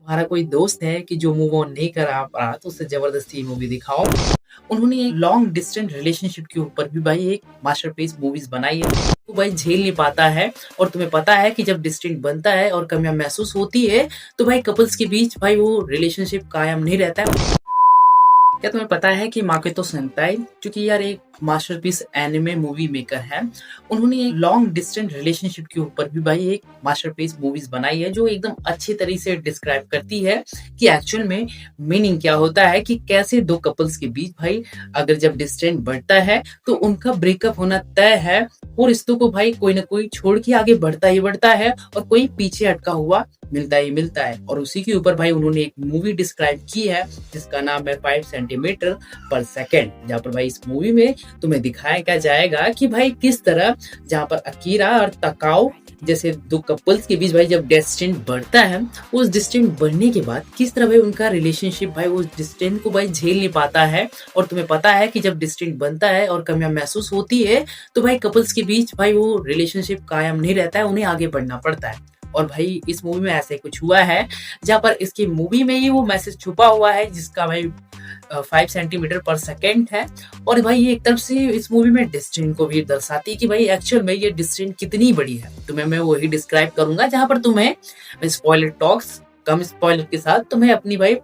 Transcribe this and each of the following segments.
तुम्हारा कोई दोस्त है कि जो मूव ऑन नहीं करा पा रहा तो उससे जबरदस्ती मूवी दिखाओ। उन्होंने एक लॉन्ग डिस्टेंस रिलेशनशिप के ऊपर भी भाई एक मास्टरपीस मूवीज बनाई है। तो भाई झेल नहीं पाता है और तुम्हें पता है कि जब डिस्टेंस बनता है और कमियां महसूस होती है तो भाई कपल्स के बीच भाई वो रिलेशनशिप कायम नहीं रहता है। क्या तुम्हें पता है कि माकोतो सेंताई जो कि यार एक मास्टरपीस एनिमे मूवी मेकर है, उन्होंने एक लॉन्ग डिस्टेंस रिलेशनशिप के ऊपर भी भाई एक मास्टरपीस मूवीज बनाई है जो एकदम अच्छी तरीके से डिस्क्राइब करती है कि एक्चुअल में मीनिंग क्या होता है, कि कैसे दो कपल्स के बीच भाई अगर जब डिस्टेंस बढ़ता है तो उनका ब्रेकअप होना तय है और रिश्तों को भाई कोई ना कोई छोड़ के आगे बढ़ता ही बढ़ता है और कोई पीछे अटका हुआ मिलता ही मिलता है। और उसी के ऊपर भाई उन्होंने एक मूवी डिस्क्राइब की है जिसका नाम है 5 सेंटीमीटर पर सेकेंड, जहाँ पर भाई इस मूवी में तुम्हें दिखाया क्या जाएगा कि भाई किस तरह जहाँ पर अकीरा और तकाओ जैसे दो कपल्स के बीच भाई जब डिस्टेंस बढ़ता है, उस डिस्टेंस बढ़ने के बाद किस तरह भाई उनका रिलेशनशिप भाई उस डिस्टेंस को भाई झेल नहीं पाता है। और तुम्हें पता है कि जब डिस्टेंस बनता है और कमियां महसूस होती है तो भाई कपल्स के बीच भाई वो रिलेशनशिप कायम नहीं रहता है, उन्हें आगे बढ़ना पड़ता है। और भाई इस मूवी में ऐसे कुछ हुआ है जहाँ पर इसकी मूवी में ही वो मैसेज छुपा हुआ है जिसका भाई 5 सेंटीमीटर पर सेकेंड है। और भाई ये एक तरफ से इस मूवी में डिस्टेंस को भी दर्शाती है कि भाई एक्चुअल में ये डिस्टेंस कितनी बड़ी है। तुम्हें मैं वही डिस्क्राइब करूंगा जहां पर तुम्हें स्पॉइलर टॉक्स कम स्पॉइलर के साथ तुम्हें अपनी भाई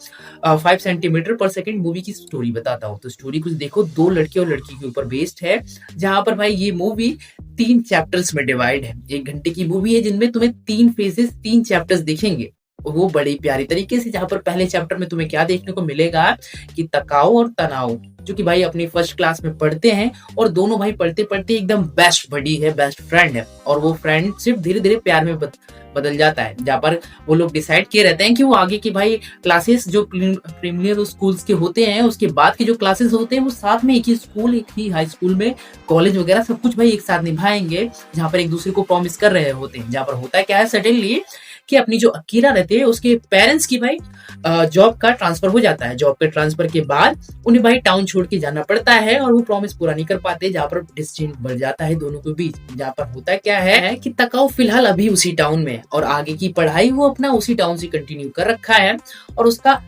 5 सेंटीमीटर पर सेकेंड मूवी की स्टोरी बताता हूँ। तो स्टोरी कुछ देखो, दो लड़के और लड़की के ऊपर बेस्ड है जहां पर भाई ये मूवी 3 चैप्टर्स में डिवाइड है। 1 घंटे की मूवी है जिनमें तुम्हें 3 फेजेस 3 चैप्टर्स दिखेंगे वो बड़ी प्यारी तरीके से। जहां पर पहले चैप्टर में तुम्हें क्या देखने को मिलेगा कि तकाओ और तनाओ जो कि भाई अपनी फर्स्ट क्लास में पढ़ते हैं और दोनों भाई पढ़ते पढ़ते एकदम बेस्ट बडी है, बेस्ट फ्रेंड है और वो फ्रेंडशिप धीरे धीरे प्यार में बदल जाता है। जहाँ पर वो लोग डिसाइड किए रहते हैं कि वो आगे की भाई क्लासेस जो प्रीमियर स्कूल्स के होते हैं उसके बाद के जो क्लासेस होते हैं वो साथ में एक ही स्कूल, एक ही हाई स्कूल में कॉलेज वगैरह सब कुछ भाई एक साथ निभाएंगे, जहाँ पर एक दूसरे को प्रॉमिस कर रहे होते हैं। जहाँ पर होता है क्या है सडनली कि अपनी जो अकीरा रहते हैं उसके पेरेंट्स की भाई जॉब का ट्रांसफर हो जाता है। जॉब के ट्रांसफर के बाद उन्हें भाई टाउन छोड़ के जाना पड़ता है और वो प्रॉमिस पूरा नहीं कर पाते, जहाँ पर डिस्टेंस बढ़ जाता है दोनों के बीच। जहाँ पर होता क्या है कि तकाओ फिलहाल अभी उसी टाउन में और आगे की पढ़ाई वो अपना उसी टाउन से कंटिन्यू कर रखा है और उसका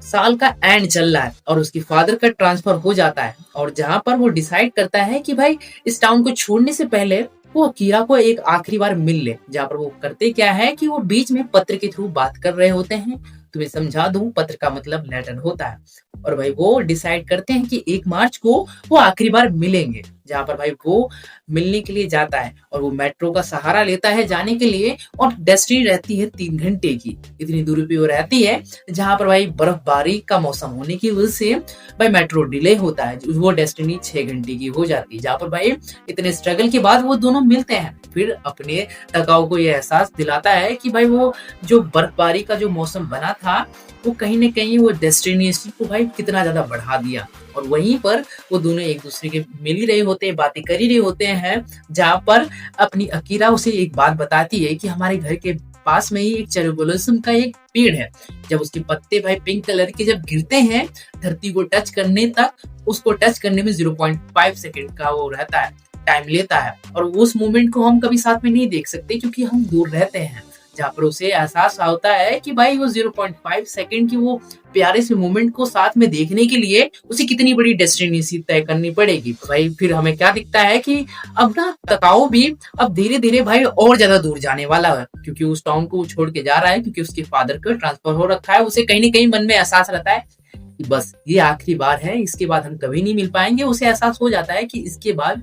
साल का एंड चल रहा है और उसके फादर का ट्रांसफर हो जाता है। और जहाँ पर वो डिसाइड करता है कि भाई इस टाउन को छोड़ने से पहले वो अकीरा को एक आखिरी बार मिल ले। जहाँ पर वो करते क्या है कि वो बीच में पत्र के थ्रू बात कर रहे होते हैं। तुम्हें समझा दूं, पत्र का मतलब लेटर होता है। और भाई वो डिसाइड करते हैं कि 1 मार्च को वो आखिरी बार मिलेंगे। जहाँ पर भाई वो मिलने के लिए जाता है और वो मेट्रो का सहारा लेता है जाने के लिए और डेस्टिनी रहती है 3 घंटे की, इतनी दूरी पे वो रहती है। जहाँ पर भाई बर्फबारी का मौसम होने की वजह से भाई मेट्रो डिले होता है, वो डेस्टिनी 6 घंटे की हो जाती है। जहाँ पर भाई इतने स्ट्रगल के बाद वो दोनों मिलते हैं, फिर अपने तकाओ को ये एहसास दिलाता है कि भाई वो जो बर्फबारी का जो मौसम बना था वो कहीं न कहीं वो डेस्टिनेशन को भाई कितना ज्यादा बढ़ा दिया। और वहीं पर वो दोनों एक दूसरे के मिल ही रहे होते हैं, बातें कर ही रहे होते हैं। जहाँ पर अपनी अकीरा उसे एक बात बताती है कि हमारे घर के पास में ही एक चेरी ब्लॉसम का एक पेड़ है। जब उसके पत्ते भाई पिंक कलर के जब गिरते हैं धरती को टच करने तक, उसको टच करने में 0.5 सेकेंड का वो रहता है, टाइम लेता है। और उस मोमेंट को हम कभी साथ में नहीं देख सकते क्योंकि हम दूर रहते हैं। जहाँ पर उसे एहसास होता है कि भाई वो 0.5 सेकेंड की वो प्यारे से मोमेंट को साथ में देखने के लिए उसे कितनी बड़ी डेस्टिनेशन तय करनी पड़ेगी। भाई फिर हमें क्या दिखता है कि अब ना तकाओ भी अब धीरे धीरे भाई और ज्यादा दूर जाने वाला है क्योंकि उस टाउन को छोड़ के जा रहा है, क्योंकि उसके फादर का ट्रांसफर हो रखा है। उसे कहीं ना कहीं मन में एहसास रहता है कि बस ये आखिरी बार है, इसके बाद हम कभी नहीं मिल पाएंगे। उसे एहसास हो जाता है कि इसके बाद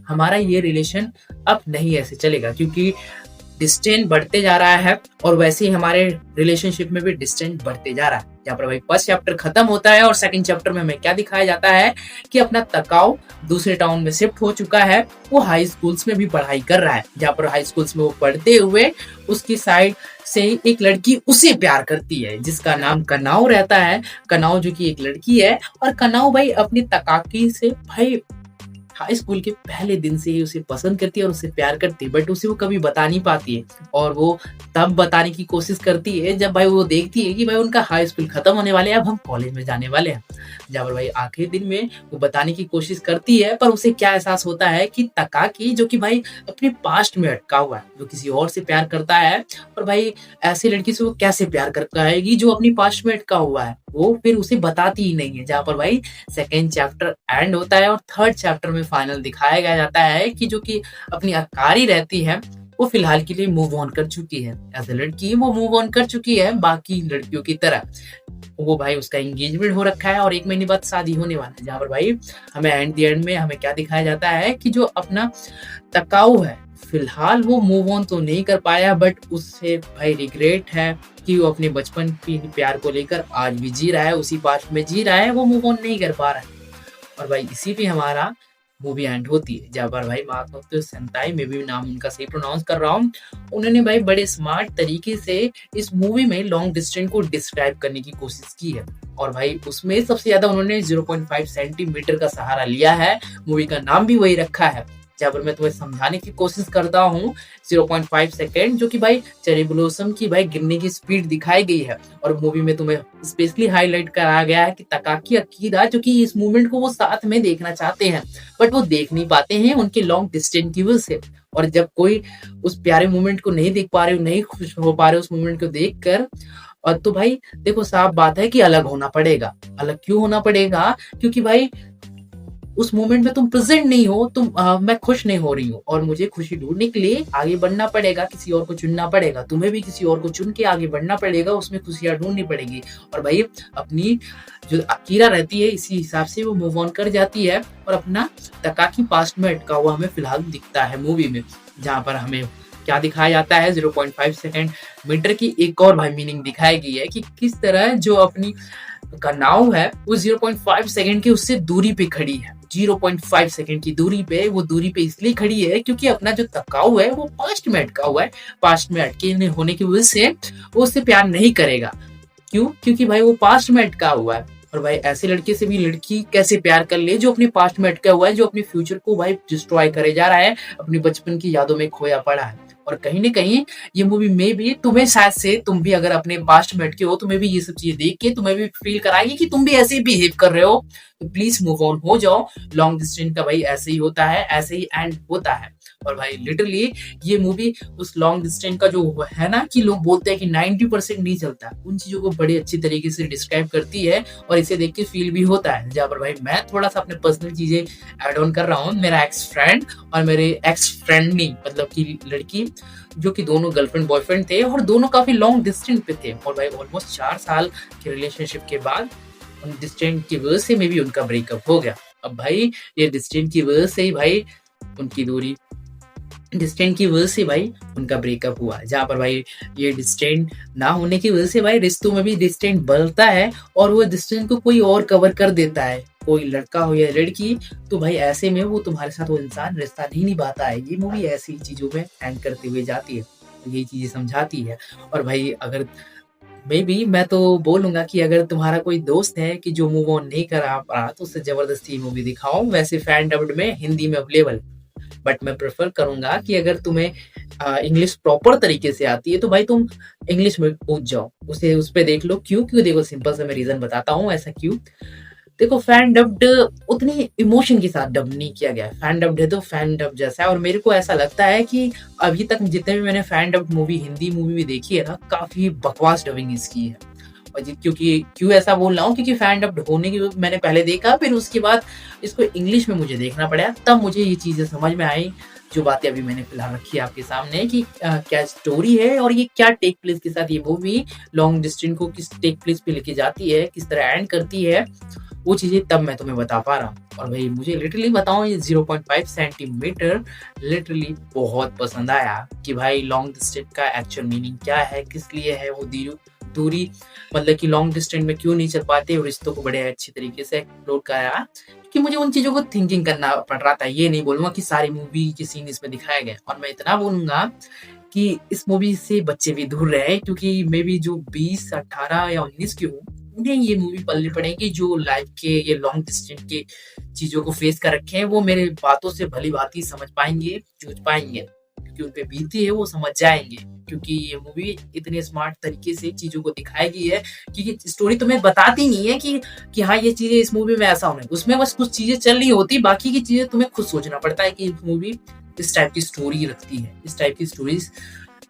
हमारा ये रिलेशन अब नहीं ऐसे चलेगा क्योंकि डिस्टेंस बढ़ते जा रहा है और वैसे ही हमारे रिलेशनशिप में भी डिस्टेंस बढ़ते जा रहा है। जहाँ पर भाई फर्स्ट चैप्टर खत्म होता है और सेकंड चैप्टर में हमें क्या दिखाया जाता है कि अपना तकाओ दूसरे टाउन में शिफ्ट हो चुका है, वो हाई स्कूल्स में भी पढ़ाई कर रहा है। जहाँ पर हाई स्कूल्स में वो पढ़ते हुए उसकी साइड से एक लड़की उसे प्यार करती है जिसका नाम कनाओ रहता है। कनाओ जो कि एक लड़की है और कनाओ भाई अपनी तकाकी से भाई हाई स्कूल के पहले दिन से ही उसे पसंद करती है और उससे प्यार करती है, बट उसे वो कभी बता नहीं पाती है। और वो तब बताने की कोशिश करती है जब भाई वो देखती है कि भाई उनका हाई स्कूल खत्म होने वाले हैं, अब हम कॉलेज में जाने वाले हैं। जहाँ पर भाई आखिरी दिन में वो बताने की कोशिश करती है, पर उसे क्या एहसास होता है कि तकाकी जो कि भाई अपने पास्ट में अटका हुआ है, जो किसी और से प्यार करता है, और भाई ऐसी लड़की से वो कैसे प्यार कर पाएगी जो अपनी पास्ट में अटका हुआ है, वो फिर उसे बताती ही नहीं है। जहाँ पर भाई सेकेंड चैप्टर एंड होता है और थर्ड चैप्टर में फाइनल दिखाया गया जाता है कि जो कि अपनी अकारी रहती है, वो फिलहाल के लिए मूव ऑन कर चुकी है। एज ए लड़की वो मूव ऑन कर चुकी है बाकी लड़कियों की तरह। वो भाई उसका एंगेजमेंट हो रखा है और 1 महीने बाद शादी होने वाला है। जहाँ पर भाई हमें एंड द एंड में हमें क्या दिखाया जाता है कि जो अपना तकाऊ है, फिलहाल वो मूव ऑन तो नहीं कर पाया, बट उससे भाई रिग्रेट है कि वो अपने बचपन की प्यार को लेकर आज भी जी रहा है, उसी पास्ट में जी रहा है, वो मूव ऑन नहीं कर पा रहा है। और भाई इसी पे हमारा मूवी एंड होती है। जहाँ पर भाई माकोतो सेंटाई, मैं भी नाम उनका सही प्रोनाउंस कर रहा हूँ, उन्होंने भाई बड़े स्मार्ट तरीके से इस मूवी में लॉन्ग डिस्टेंस को डिस्क्राइब करने की कोशिश की है। और भाई उसमें सबसे ज्यादा उन्होंने 0.5 सेंटीमीटर का सहारा लिया है। मूवी का नाम भी वही रखा है। जहाँ पर मैं तुम्हें समझाने की कोशिश करता हूँ, 0.5 सेकेंड, जो कि भाई चेरी ब्लॉसम की भाई गिरने की स्पीड दिखाई गई है। और मूवी में तुम्हें स्पेशली हाईलाइट कराया गया है कि तकाकी अकीरा, जो कि इस मूवमेंट को वो साथ में देखना चाहते हैं, बट वो देख नहीं पाते हैं उनके लॉन्ग डिस्टेंस की वजह से। और जब कोई उस प्यारे मोमेंट को नहीं देख पा रहे, नहीं खुश हो पा रहे उस मोमेंट को देखकर, और तो भाई देखो साफ बात है कि अलग होना पड़ेगा। अलग क्यों होना पड़ेगा? क्योंकि भाई उस मोमेंट में तुम प्रेजेंट नहीं हो, मैं खुश नहीं हो रही हूँ और मुझे खुशी ढूंढने के लिए आगे बढ़ना पड़ेगा, किसी और को चुनना पड़ेगा। तुम्हें भी किसी और को चुन के आगे बढ़ना पड़ेगा, उसमें खुशियां ढूंढनी पड़ेगी। और भाई अपनी जो अकीरा रहती है, इसी हिसाब से वो मूव ऑन कर जाती है और अपना तकाकी पास्ट में अटका हुआ हमें फिलहाल दिखता है मूवी में। जहाँ पर हमें क्या दिखाया जाता है, 0.5 सेकेंड मीटर की एक और भाई मीनिंग दिखाई गई है कि किस तरह जो अपनी का नाव है वो 0.5 सेकेंड की उससे दूरी पे खड़ी है। 0.5 सेकेंड की दूरी पे, वो दूरी पे इसलिए खड़ी है क्योंकि अपना जो तकाऊ है वो पास्ट में अटका हुआ है। पास्ट में अटके होने की वजह से वो उससे प्यार नहीं करेगा। क्यों? क्योंकि भाई वो पास्ट में अटका हुआ है। और भाई ऐसे लड़के से भी लड़की कैसे प्यार कर ले जो अपने पास्ट में अटका हुआ है, जो अपने फ्यूचर को भाई डिस्ट्रॉय करे जा रहा है, अपनी बचपन की यादों में खोया पड़ा है। और कहीं न कहीं ये मूवी में भी तुम्हें शायद से, तुम भी अगर अपने पास्ट में अटके हो, तुम्हें भी ये सब चीज़ें देख के तुम्हें भी फील कराएगी कि तुम भी ऐसे ही बिहेव कर रहे हो। तो प्लीज़ मूव ऑन हो जाओ। लॉन्ग डिस्टेंस का भाई ऐसे ही होता है, ऐसे ही एंड होता है। और भाई लिटरली ये मूवी उस लॉन्ग डिस्टेंस का जो है ना, कि लोग बोलते हैं कि 90% नहीं चलता, उन चीज़ों को बड़े अच्छी तरीके से डिस्क्राइब करती है और इसे देख के फील भी होता है। जहाँ पर भाई मैं थोड़ा-सा अपने पर्सनल चीज़ें ऐड ऑन कर रहा हूँ। मेरा एक्स फ्रेंड और मेरे एक्स फ्रेंडनी मतलब कि लड़की, जो कि दोनों गर्लफ्रेंड बॉयफ्रेंड थे और दोनों काफ़ी लॉन्ग डिस्टेंस पे थे। और भाई ऑलमोस्ट 4 साल के रिलेशनशिप के बाद उन डिस्टेंस की वजह से मे बी उनका ब्रेकअप हो गया। अब भाई ये डिस्टेंस की वजह से ही भाई उनकी दूरी, डिस्टेंस की वजह से भाई उनका ब्रेकअप हुआ। जहाँ पर भाई ये डिस्टेंस ना होने की वजह से भाई रिश्तों में भी डिस्टेंस बढ़ता है और वो डिस्टेंस को कोई और कवर कर देता है, कोई लड़का हो या लड़की। तो भाई ऐसे में वो तुम्हारे साथ वो इंसान रिश्ता नहीं निभाता है। ये मूवी ऐसी चीजों में एंड करते हुए जाती है, यही चीजें समझाती है। और भाई अगर मैं तो बोलूंगा कि अगर तुम्हारा कोई दोस्त है कि जो मूव ऑन नहीं करा पा, तो उससे जबरदस्ती मूवी दिखाओ। वैसे फैन डब्ड में हिंदी में अवेलेबल, बट मैं प्रेफर करूंगा कि अगर तुम्हें इंग्लिश प्रॉपर तरीके से आती है तो भाई तुम इंग्लिश में कूद जाओ, उसे उस पे देख लो। क्यों देखो, सिंपल सा मैं रीजन बताता हूँ ऐसा क्यों। देखो फैन डब्ड उतनी इमोशन के साथ डब नहीं किया गया है। फैन डब्ड है तो फैन डब जैसा है। और मेरे को ऐसा लगता है कि अभी तक जितने भी मैंने fan dubbed movie, Hindi movie भी देखी है ना, काफी बकवास डबिंग इसकी है। और क्योंकि क्यों ऐसा बोल रहा हूँ, क्योंकि फैन डब्ड होने की मैंने पहले देखा, फिर उसके बाद इसको इंग्लिश में मुझे देखना पड़ा, तब मुझे ये चीजें समझ में आई, जो बातें अभी मैंने फिलहाल रखी है आपके सामने कि क्या स्टोरी है और ये क्या टेक प्लेस के साथ ये मूवी लॉन्ग डिस्टेंस को किस टेक प्लेस पे लेके जाती है, किस तरह एंड करती है, वो चीजें तब मैं तुम्हें बता पा रहा हूँ। और भाई मुझे लिटरली बताओ, ये 0.5 सेंटीमीटर लिटरली बहुत पसंद आया कि भाई लॉन्ग डिस्टेंस का एक्चुअल मीनिंग क्या है, किस लिए है वो दूरी, मतलब कि लॉन्ग डिस्टेंस में क्यों नहीं चल पाते, और रिश्तों को बड़े अच्छी तरीके से एक्सप्लोर कराया। कि मुझे उन चीजों को थिंकिंग करना पड़ रहा था। ये नहीं बोलूंगा कि सारी मूवी के सीन इसमें दिखाए गए, और मैं इतना बोलूंगा कि इस मूवी से बच्चे भी दूर रहे, क्योंकि मे बी जो 20, 18 या 19 की हूँ, उन्हें ये मूवी पल्ले पड़ेगी, जो लाइफ के ये लॉन्ग डिस्टेंस के चीज़ों को फेस कर रखे हैं, वो मेरे बातों से भली-भाँति समझ पाएँगे, जूझ पाएँगे। क्योंकि उन पे बीती है, वो समझ जाएँगे। क्योंकि ये मूवी इतने स्मार्ट तरीके से चीज़ों को दिखाई गई है, क्योंकि स्टोरी तुम्हें बताती नहीं है कि हाँ, ये चीज़ें इस मूवी में ऐसा होना है। उसमें बस कुछ चीज़ें चल रही होती, बाकी की चीज़ें तुम्हें खुद सोचना पड़ता है कि मूवी इस टाइप की स्टोरी रखती है, इस टाइप की स्टोरीज़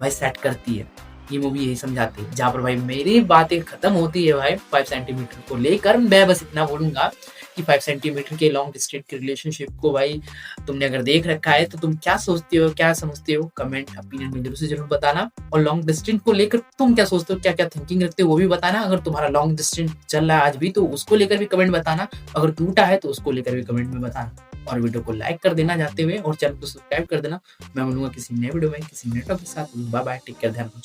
भाई सेट करती है। ये मूवी यही समझाती है। जहाँ पर भाई मेरी बातें खत्म होती है भाई 5 सेंटीमीटर को लेकर, मैं बस इतना बोलूँगा कि 5 सेंटीमीटर के लॉन्ग डिस्टेंस के रिलेशनशिप को भाई तुमने अगर देख रखा है, तो तुम क्या सोचते हो, क्या समझते हो? कमेंट ओपिनियन में ज़रूर से ज़रूर बताना। और लॉन्ग डिस्टेंस को लेकर तुम क्या सोचते हो, क्या-क्या थिंकिंग रखते हो, वो भी बताना। अगर तुम्हारा लॉन्ग डिस्टेंस चल रहा है आज भी, तो उसको लेकर भी कमेंट बताना। अगर टूटा है, तो उसको लेकर भी कमेंट में बताना। और वीडियो को लाइक कर देना जाते हुए, और चैनल को सब्सक्राइब कर देना। मैं मिलूँगा किसी नए वीडियो में, किसी नए टॉपिक के साथ। बाय बाय, टेक केयर, ध्यान रखो।